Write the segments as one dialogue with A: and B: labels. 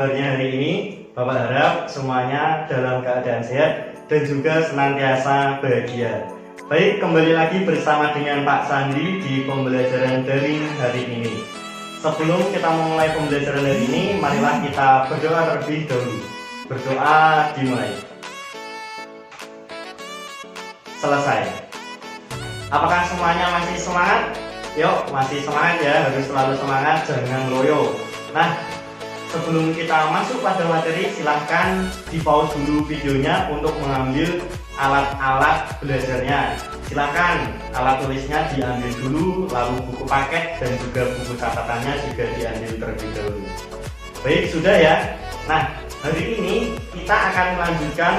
A: kabarnya hari ini? Bapak harap semuanya dalam keadaan sehat dan juga senantiasa bahagia. Baik, kembali lagi bersama dengan Pak Sandi di pembelajaran daring hari ini. Sebelum kita memulai pembelajaran hari ini, marilah kita berdoa terlebih dahulu. Berdoa dimulai. Selesai. Apakah semuanya masih semangat? Yuk, masih semangat ya, harus selalu semangat, jangan loyo. Nah, sebelum kita masuk pada materi, silahkan di pause dulu videonya untuk mengambil alat-alat belajarnya. Silahkan alat tulisnya diambil dulu, lalu buku paket dan juga buku catatannya juga diambil terlebih dahulu. Baik, sudah ya. Nah, hari ini kita akan melanjutkan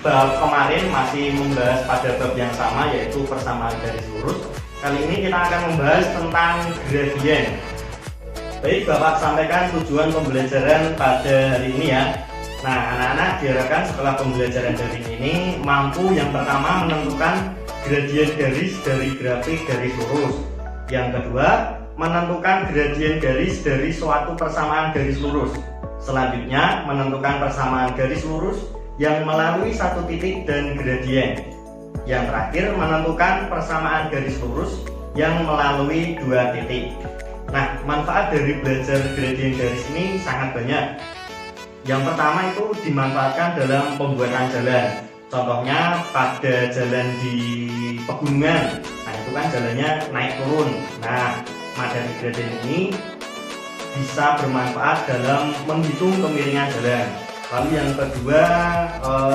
A: bab kemarin, masih membahas pada bab yang sama, yaitu persamaan garis lurus. Kali ini kita akan membahas tentang gradien. Baik, Bapak sampaikan tujuan pembelajaran pada hari ini ya. Nah, anak-anak diharapkan setelah pembelajaran daring ini mampu yang pertama menentukan gradien garis dari grafik garis lurus. Yang kedua, menentukan gradien garis dari suatu persamaan garis lurus. Selanjutnya, menentukan persamaan garis lurus yang melalui satu titik dan gradien. Yang terakhir, menentukan persamaan garis lurus yang melalui dua titik. Nah, manfaat dari belajar gradien garis ini sangat banyak. Yang pertama itu dimanfaatkan dalam pembuatan jalan. Contohnya pada jalan di pegunungan. Nah, itu kan jalannya naik turun. Nah, materi gradien ini bisa bermanfaat dalam menghitung kemiringan jalan. Lalu yang kedua,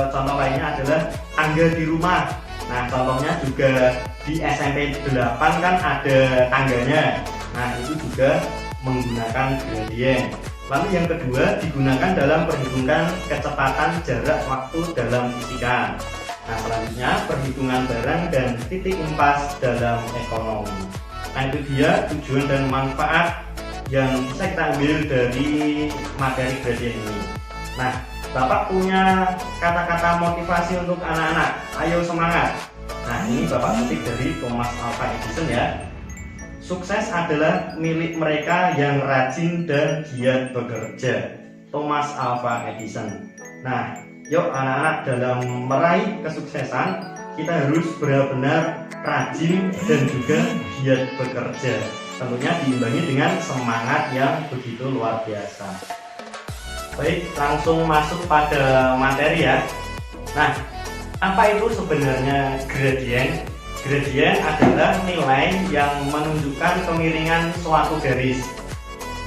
A: contoh lainnya adalah tangga di rumah. Nah, contohnya juga di SMP 8 kan ada tangganya. Nah, itu juga menggunakan gradien. Lalu yang kedua, digunakan dalam perhitungan kecepatan jarak waktu dalam fisika. Nah, selanjutnya perhitungan barang dan titik impas dalam ekonomi. Nah, itu dia tujuan dan manfaat yang bisa kita ambil dari materi gradien ini. Nah, Bapak punya kata-kata motivasi untuk anak-anak. Ayo semangat. Nah, ini Bapak kutip dari Thomas Alva Edison ya. Sukses adalah milik mereka yang rajin dan giat bekerja. Thomas Alva Edison. Nah, yuk anak-anak, dalam meraih kesuksesan kita harus benar-benar rajin dan juga giat bekerja. Tentunya diimbangi dengan semangat yang begitu luar biasa. Baik, langsung masuk pada materi ya. Nah, apa itu sebenarnya gradien? Gradien adalah nilai yang menunjukkan kemiringan suatu garis.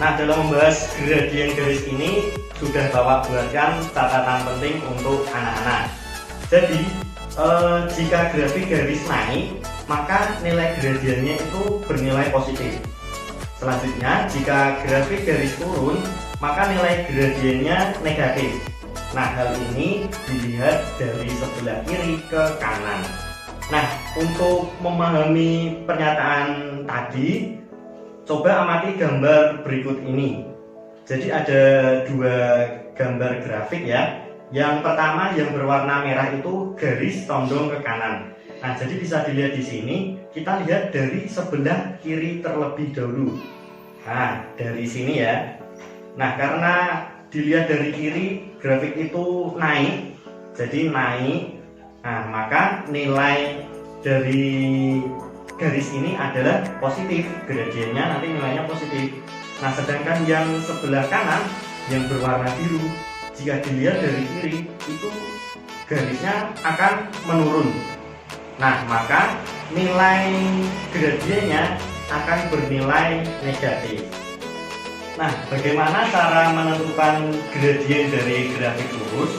A: Nah, dalam membahas gradien garis ini sudah Bapak buatkan catatan penting untuk anak-anak. Jadi, jika grafik garis naik, maka nilai gradiennya itu bernilai positif. Selanjutnya, jika grafik garis turun, maka nilai gradiennya negatif. Nah, hal ini dilihat dari sebelah kiri ke kanan. Nah, untuk memahami pernyataan tadi, coba amati gambar berikut ini. Jadi ada dua gambar grafik ya. Yang pertama yang berwarna merah itu garis condong ke kanan. Nah, jadi bisa dilihat di sini, kita lihat dari sebelah kiri terlebih dahulu. Nah, dari sini ya. Nah, karena dilihat dari kiri, grafik itu naik, jadi naik. Nah, maka nilai dari garis ini adalah positif, gradiennya nanti nilainya positif. Nah, sedangkan yang sebelah kanan yang berwarna biru, jika dilihat dari kiri, itu garisnya akan menurun. Nah, maka nilai gradiennya akan bernilai negatif. Nah, bagaimana cara menentukan gradien dari grafik lurus?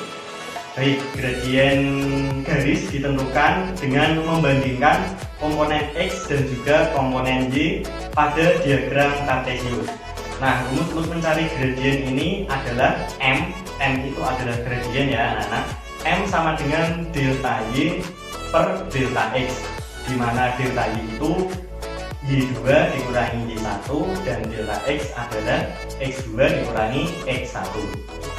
A: Baik, gradien garis ditentukan dengan membandingkan komponen X dan juga komponen Y pada diagram kartesius. Nah, rumus untuk mencari gradien ini adalah M. M itu adalah gradien ya anak-anak. M sama dengan delta Y per delta X, di mana delta Y itu Y2 dikurangi Y1 dan delta X adalah X2 dikurangi X1.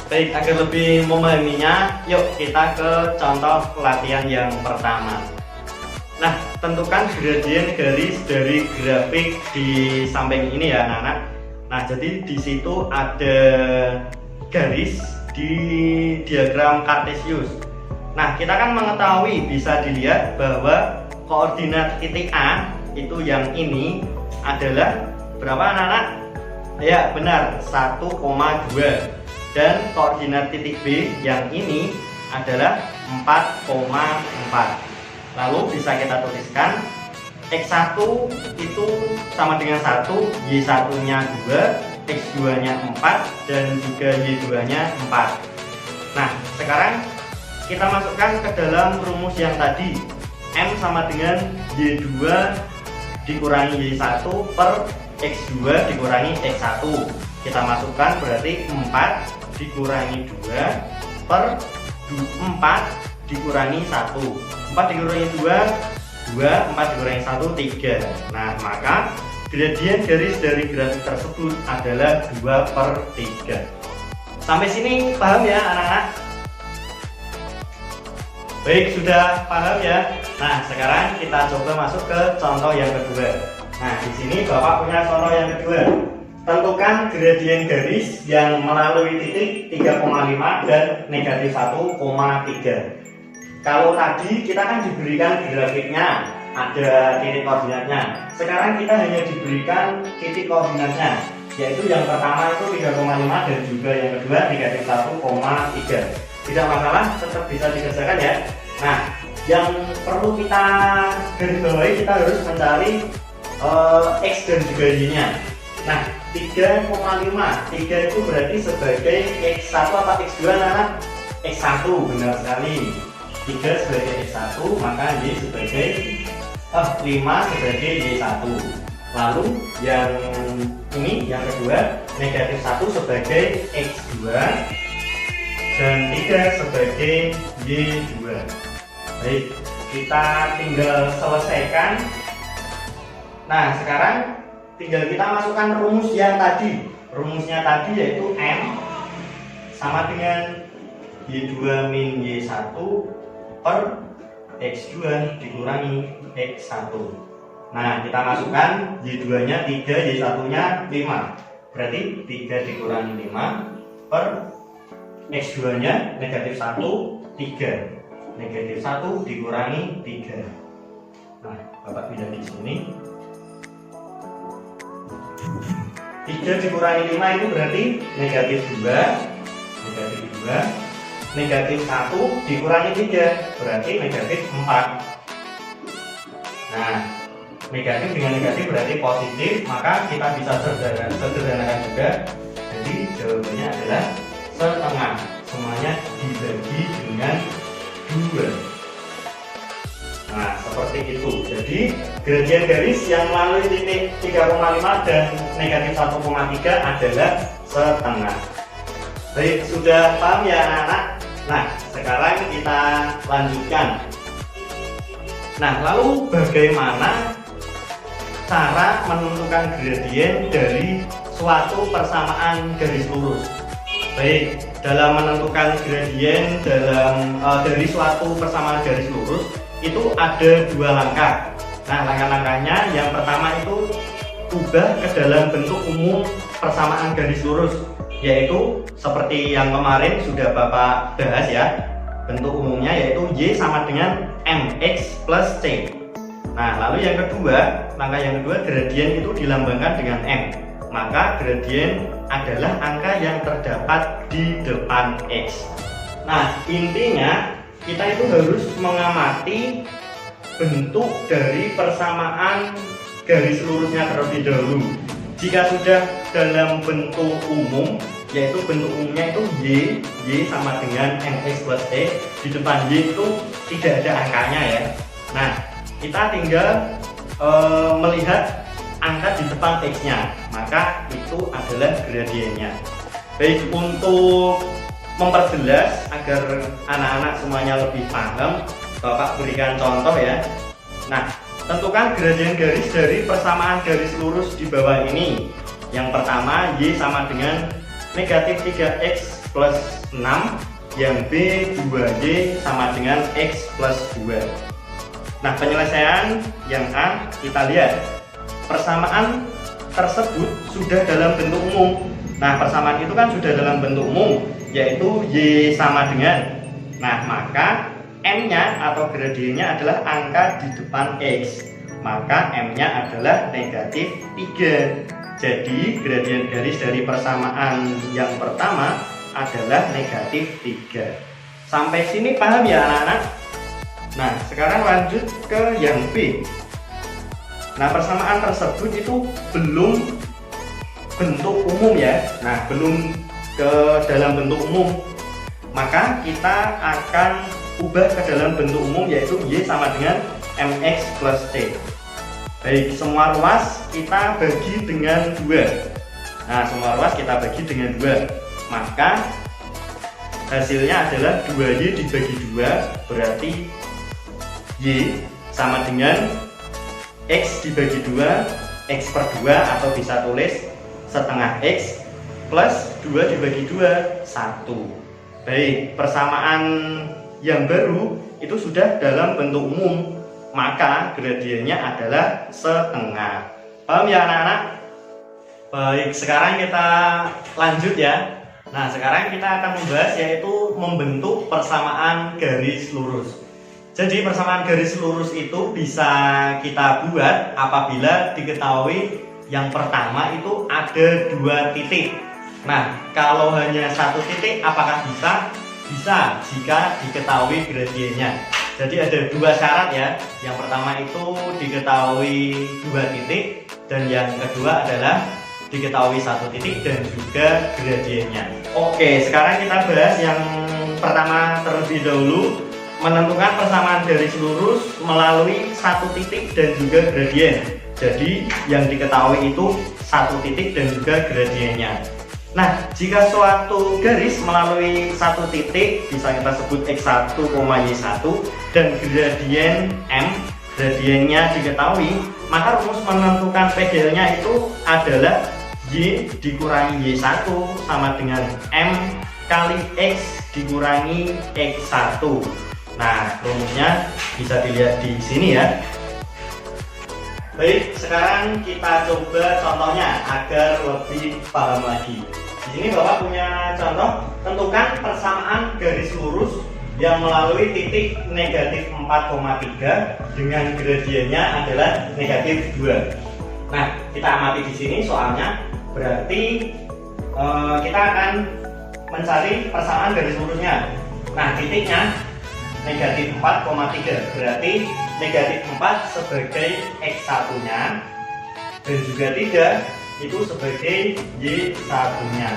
A: Baik, agar lebih memahaminya, yuk kita ke contoh latihan yang pertama. Nah, tentukan gradien garis dari grafik di samping ini ya anak-anak. Nah, jadi di situ ada garis di diagram Kartesius. Nah, kita kan mengetahui, bisa dilihat bahwa koordinat titik A itu yang ini adalah berapa anak-anak? Ya benar, 1,2. Dan koordinat titik B yang ini adalah 4,4. Lalu bisa kita tuliskan X1 itu sama dengan 1, Y1 nya 2, X2 nya 4, dan juga Y2 nya 4. Nah, sekarang kita masukkan ke dalam rumus yang tadi. M sama dengan Y2 dikurangi Y1 per X2 dikurangi X1. Kita masukkan berarti 4 dikurangi 2 per 4 dikurangi 1. 4 dikurangi 2, 4 dikurangi 1, 3. Nah, maka gradien garis dari grafik tersebut adalah 2/3. Sampai sini paham ya anak-anak? Baik, sudah paham ya. Nah, sekarang kita coba masuk ke contoh yang kedua. Nah, di sini Bapak punya contoh yang kedua. Tentukan gradien garis yang melalui titik 3,5 dan negatif 1,3. Kalau tadi kita kan diberikan grafiknya, ada titik koordinatnya. Sekarang kita hanya diberikan titik koordinatnya, yaitu yang pertama itu 3,5 dan juga yang kedua negatif 1,3. Tidak masalah, tetap bisa dikerjakan ya. Nah, yang perlu kita garis bawahi, kita harus mencari X dan juga Y-nya. Nah, 3,5, 3 itu berarti sebagai X1 atau X2 nah? X1, benar sekali. 3 sebagai X1, maka Y sebagai 5 sebagai Y1. Lalu yang ini, yang kedua, negatif 1 sebagai X2 dan 3 sebagai Y2. Baik, kita tinggal selesaikan. Nah, sekarang tinggal kita masukkan rumus yang tadi. Rumusnya tadi yaitu M sama dengan Y2 min Y1 per X2 dikurangi X1. Nah, kita masukkan Y2 nya 3, Y1 nya 5. Berarti 3 dikurangi 5 per X2 nya negatif 1, 3. Negatif 1 dikurangi 3. Nah, Bapak pindah di sini. 3 dikurangi 5 itu berarti negatif 2. Negatif 2. Negatif 1 dikurangi 3 berarti negatif 4. Nah, negatif dengan negatif berarti positif, maka kita bisa sederhanakan juga. Jadi jawabannya adalah setengah. Semuanya dibagi dengan 2. Nah, seperti itu. Jadi gradien garis yang melalui titik 3,5 dan negatif 1,3 adalah setengah. Baik, sudah paham ya anak-anak? Nah, sekarang kita lanjutkan. Nah, lalu bagaimana cara menentukan gradien dari suatu persamaan garis lurus? Baik, dalam menentukan gradien dari suatu persamaan garis lurus itu ada 2 langkah. Nah, langkah-langkahnya yang pertama itu ubah ke dalam bentuk umum persamaan garis lurus, yaitu seperti yang kemarin sudah Bapak bahas ya. Bentuk umumnya yaitu Y sama dengan MX plus C. Nah, lalu yang kedua, langkah yang kedua, gradien itu dilambangkan dengan M. Maka gradien adalah angka yang terdapat di depan X. Nah, intinya kita itu harus mengamati bentuk dari persamaan garis lurusnya terlebih dahulu. Jika sudah dalam bentuk umum, yaitu bentuk umumnya itu Y sama dengan MX plus C, di depan Y itu tidak ada angkanya ya. Nah, kita tinggal melihat angka di depan X-nya, maka itu adalah gradiennya. Baik, untuk memperjelas agar anak-anak semuanya lebih paham, Bapak berikan contoh ya. Nah, tentukan gradien garis dari persamaan garis lurus di bawah ini. Yang pertama, Y sama dengan negatif 3X plus 6. Yang B, 2Y sama dengan X plus 2. Nah, penyelesaian yang A, kita lihat persamaan tersebut sudah dalam bentuk umum, Nah, persamaan itu kan sudah dalam bentuk umum, yaitu Y sama dengan. Nah, maka M-nya atau gradiennya adalah angka di depan X. Maka M-nya adalah negatif 3. Jadi, gradien garis dari persamaan yang pertama adalah negatif 3. Sampai sini paham ya anak-anak? Nah, sekarang lanjut ke yang B. Nah, persamaan tersebut itu belum bentuk umum ya. Nah, belum ke dalam bentuk umum, maka kita akan ubah ke dalam bentuk umum, yaitu Y sama dengan MX plus T. Baik, semua ruas kita bagi dengan 2. Nah, semua ruas kita bagi dengan 2, maka hasilnya adalah 2Y dibagi 2, berarti Y sama dengan X dibagi 2, X per 2, atau bisa tulis setengah X plus 2 dibagi 2, 1. Baik, persamaan yang baru itu sudah dalam bentuk umum, maka gradiennya adalah setengah. Paham ya anak-anak? Baik, sekarang kita lanjut ya. Nah, sekarang kita akan membahas yaitu membentuk persamaan garis lurus. Jadi persamaan garis lurus itu bisa kita buat apabila diketahui yang pertama itu ada 2 titik. Nah, kalau hanya 1 titik apakah bisa? Bisa jika diketahui gradiennya. Jadi ada 2 syarat ya. Yang pertama itu diketahui 2 titik, dan yang kedua adalah diketahui 1 titik dan juga gradiennya. Oke, sekarang kita bahas yang pertama terlebih dahulu, menentukan persamaan garis lurus melalui 1 titik dan juga gradien. Jadi yang diketahui itu 1 titik dan juga gradiennya. Nah, jika suatu garis melalui 1 titik bisa kita sebut X1, Y1, dan gradien M, gradiennya diketahui, maka rumus menentukan PGL-nya itu adalah Y dikurangi Y1 sama dengan M kali X dikurangi X1. Nah, rumusnya bisa dilihat di sini ya. Baik, sekarang kita coba contohnya agar lebih paham lagi. Di sini Bapak punya contoh, tentukan persamaan garis lurus yang melalui titik negatif 4,3 dengan gradiennya adalah negatif 2. Nah, kita amati di sini soalnya, berarti kita akan mencari persamaan garis lurusnya. Nah, titiknya negatif 4,3, berarti negatif 4 sebagai X1 nya dan juga 3 itu sebagai Y1 nya.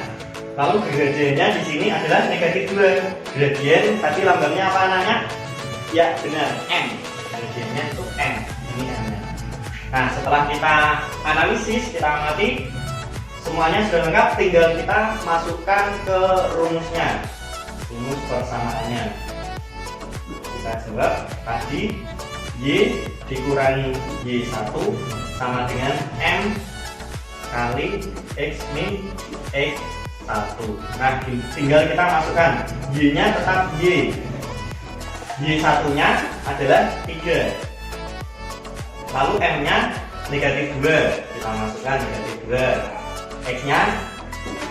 A: Lalu gradiennya di sini adalah negatif 2. Gradien tadi lambangnya apa anaknya? Ya benar, M. Gradiennya itu M. Ini M-nya. Nah, setelah kita analisis, kita amati semuanya sudah lengkap, tinggal kita masukkan ke rumusnya, rumus persamaannya. Kita jawab tadi Y dikurangi Y1 sama dengan M kali X min X1. Nah, tinggal kita masukkan Y nya tetap Y, Y1 nya adalah 3, lalu M nya negatif 2, kita masukkan negatif 2, X nya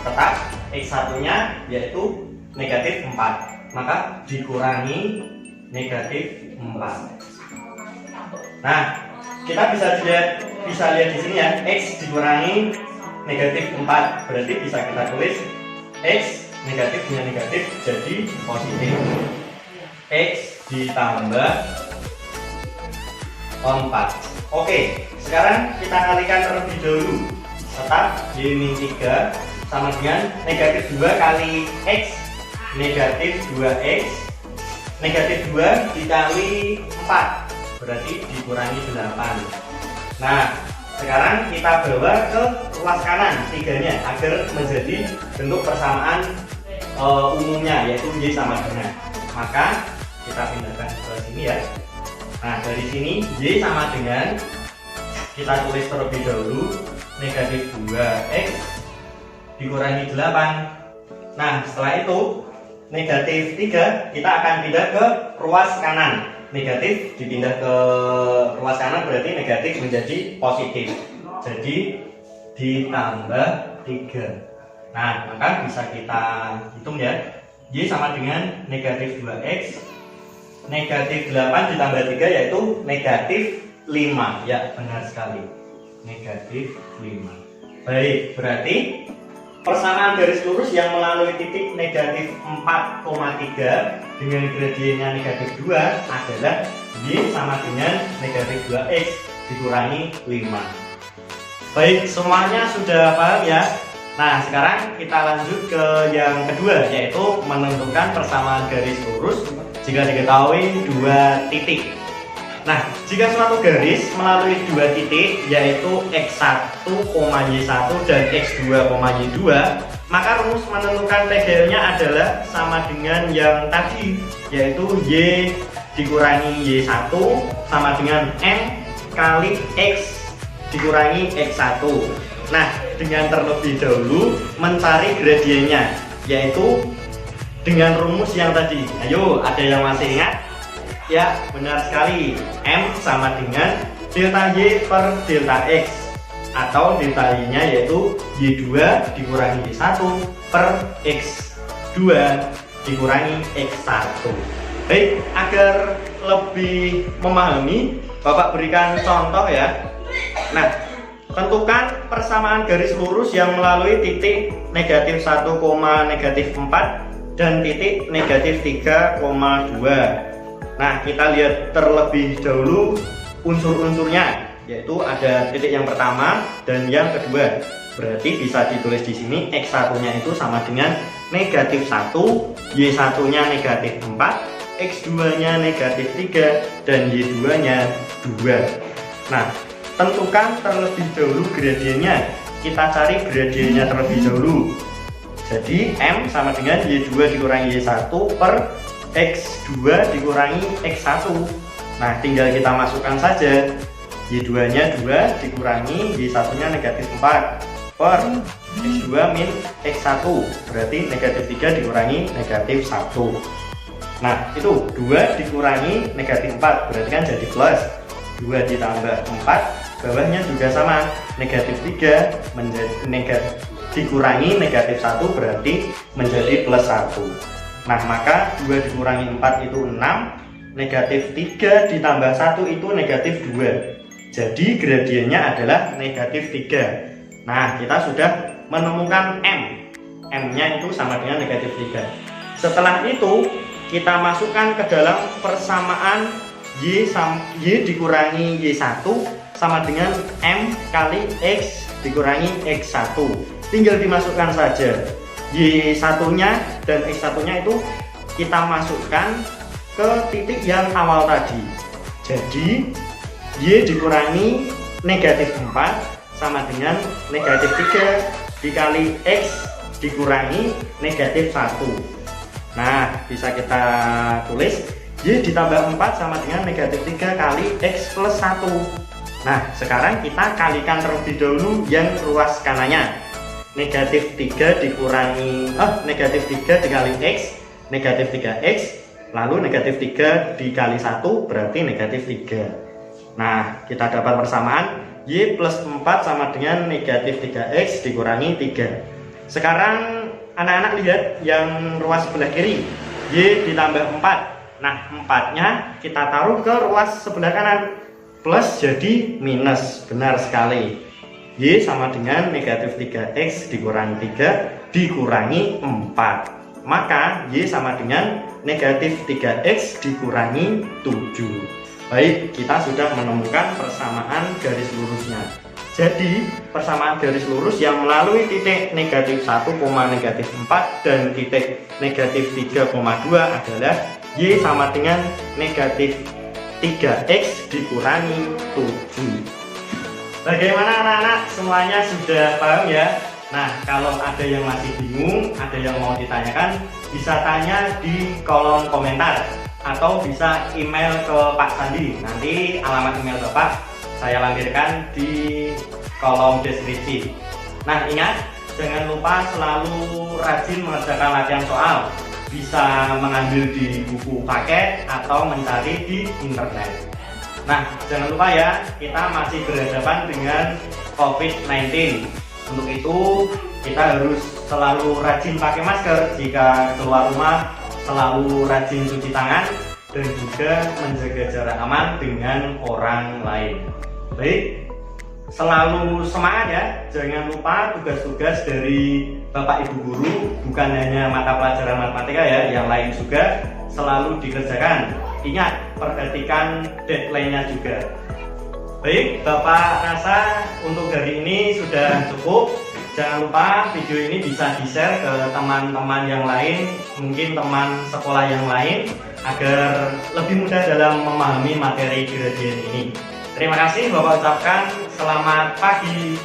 A: tetap X1 nya yaitu negatif 4, maka dikurangi negatif 4. Nah, kita bisa lihat di sini ya, X dikurangi negatif 4, berarti bisa kita tulis X negatif dengan negatif jadi positif. X ditambah 4. Oke, sekarang kita kalikan terlebih dahulu. Tetap Y-3 sama dengan negatif 2 kali X negatif 2X negatif 2 dikali 4, berarti dikurangi 8. Nah, sekarang kita bawa ke ruas kanan 3-nya agar menjadi bentuk persamaan umumnya, yaitu Y sama dengan. Maka kita pindahkan ke sini ya. Nah, dari sini Y sama dengan, kita tulis terlebih dahulu negatif 2X dikurangi 8. Nah, setelah itu negatif 3 kita akan pindah ke ruas kanan. Negatif dipindah ke ruas kanan berarti negatif menjadi positif. Jadi ditambah 3. Nah, maka bisa kita hitung ya. Y sama dengan negatif 2X, negatif 8 ditambah 3 yaitu negatif 5. Ya, benar sekali. Negatif 5. Baik, berarti persamaan garis lurus yang melalui titik negatif 4,3 dengan gradiennya negatif 2 adalah Y sama dengan negatif 2X dikurangi 5. Baik, semuanya sudah paham ya? Nah, sekarang kita lanjut ke yang kedua, yaitu menentukan persamaan garis lurus jika diketahui dua titik. Nah, jika suatu garis melalui dua titik, yaitu X1, Y1 dan X2, Y2, maka rumus menentukan PGL-nya adalah sama dengan yang tadi, yaitu Y dikurangi Y1 sama dengan M kali X dikurangi X1. Nah, dengan terlebih dahulu mencari gradiennya, yaitu dengan rumus yang tadi. Ayo, ada yang masih ingat? Ya, benar sekali. M sama dengan delta Y per delta X, atau delta Y-nya yaitu Y2 dikurangi Y1 per X2 dikurangi X1. Baik, agar lebih memahami, Bapak berikan contoh ya. Nah, tentukan persamaan garis lurus yang melalui titik negatif 1, negatif 4 dan titik negatif 3,2. Nah, kita lihat terlebih dahulu unsur-unsurnya, yaitu ada titik yang pertama dan yang kedua. Berarti bisa ditulis di sini X1-nya itu sama dengan negatif 1, Y1-nya negatif 4, X2-nya negatif 3, dan Y2-nya 2. Nah, tentukan terlebih dahulu gradiennya. Kita cari gradiennya terlebih dahulu. Jadi M sama dengan Y2 dikurangi Y1 per X2 dikurangi X1. Nah, tinggal kita masukkan saja. Y2-nya 2 dikurangi Y1-nya negatif 4 per X2 min X1. Berarti negatif 3 dikurangi negatif 1. Nah, itu 2 dikurangi negatif 4, berarti kan jadi plus. 2 ditambah 4, bawahnya juga sama, negatif 3 menjadi dikurangi negatif 1, berarti menjadi plus 1. Nah, maka 2 dikurangi 4 itu 6, negatif 3 ditambah 1 itu negatif 2. Jadi gradiennya adalah negatif 3. Nah, kita sudah menemukan M. M-nya itu sama dengan negatif 3. Setelah itu, kita masukkan ke dalam persamaan Y dikurangi Y1 sama dengan M kali X dikurangi X1. Tinggal dimasukkan saja. Y1-nya dan X1-nya itu kita masukkan ke titik yang awal tadi. Jadi Y dikurangi negatif 4 sama dengan negatif 3 dikali X dikurangi negatif 1. Nah, bisa kita tulis Y ditambah 4 sama dengan negatif 3 kali X plus 1. Nah, sekarang kita kalikan terlebih dahulu yang ruas kanannya. Negatif 3 dikurangi negatif 3 dikali X, negatif 3X, lalu negatif 3 dikali 1 berarti negatif 3. Nah, kita dapat persamaan Y plus 4 sama dengan negatif 3X dikurangi 3. Sekarang anak-anak lihat yang ruas sebelah kiri, Y ditambah 4. Nah, 4-nya kita taruh ke ruas sebelah kanan, plus jadi minus. Benar sekali. Y sama dengan negatif 3X dikurangi 3 dikurangi 4. Maka Y sama dengan negatif 3X dikurangi 7. Baik, kita sudah menemukan persamaan garis lurusnya. Jadi, persamaan garis lurus yang melalui titik negatif 1, negatif 4 dan titik negatif 3,2 adalah Y sama dengan negatif 3X dikurangi 7. Bagaimana anak-anak? Semuanya sudah paham ya? Nah, kalau ada yang masih bingung, ada yang mau ditanyakan, bisa tanya di kolom komentar atau bisa email ke Pak Sandi. Nanti alamat email Bapak saya lampirkan di kolom deskripsi. Nah, ingat, jangan lupa selalu rajin mengerjakan latihan soal. Bisa mengambil di buku paket atau mencari di internet. Nah, jangan lupa ya, kita masih berhadapan dengan COVID-19. Untuk itu, kita harus selalu rajin pakai masker jika keluar rumah, selalu rajin cuci tangan, dan juga menjaga jarak aman dengan orang lain. Baik, selalu semangat ya, jangan lupa tugas-tugas dari Bapak Ibu Guru, bukan hanya mata pelajaran matematika ya, yang lain juga selalu dikerjakan. Ingat, perhatikan deadline-nya juga. Baik, Bapak rasa untuk hari ini sudah cukup. Jangan lupa video ini bisa di-share ke teman-teman yang lain, mungkin teman sekolah yang lain, agar lebih mudah dalam memahami materi gradien ini. Terima kasih, Bapak ucapkan selamat pagi.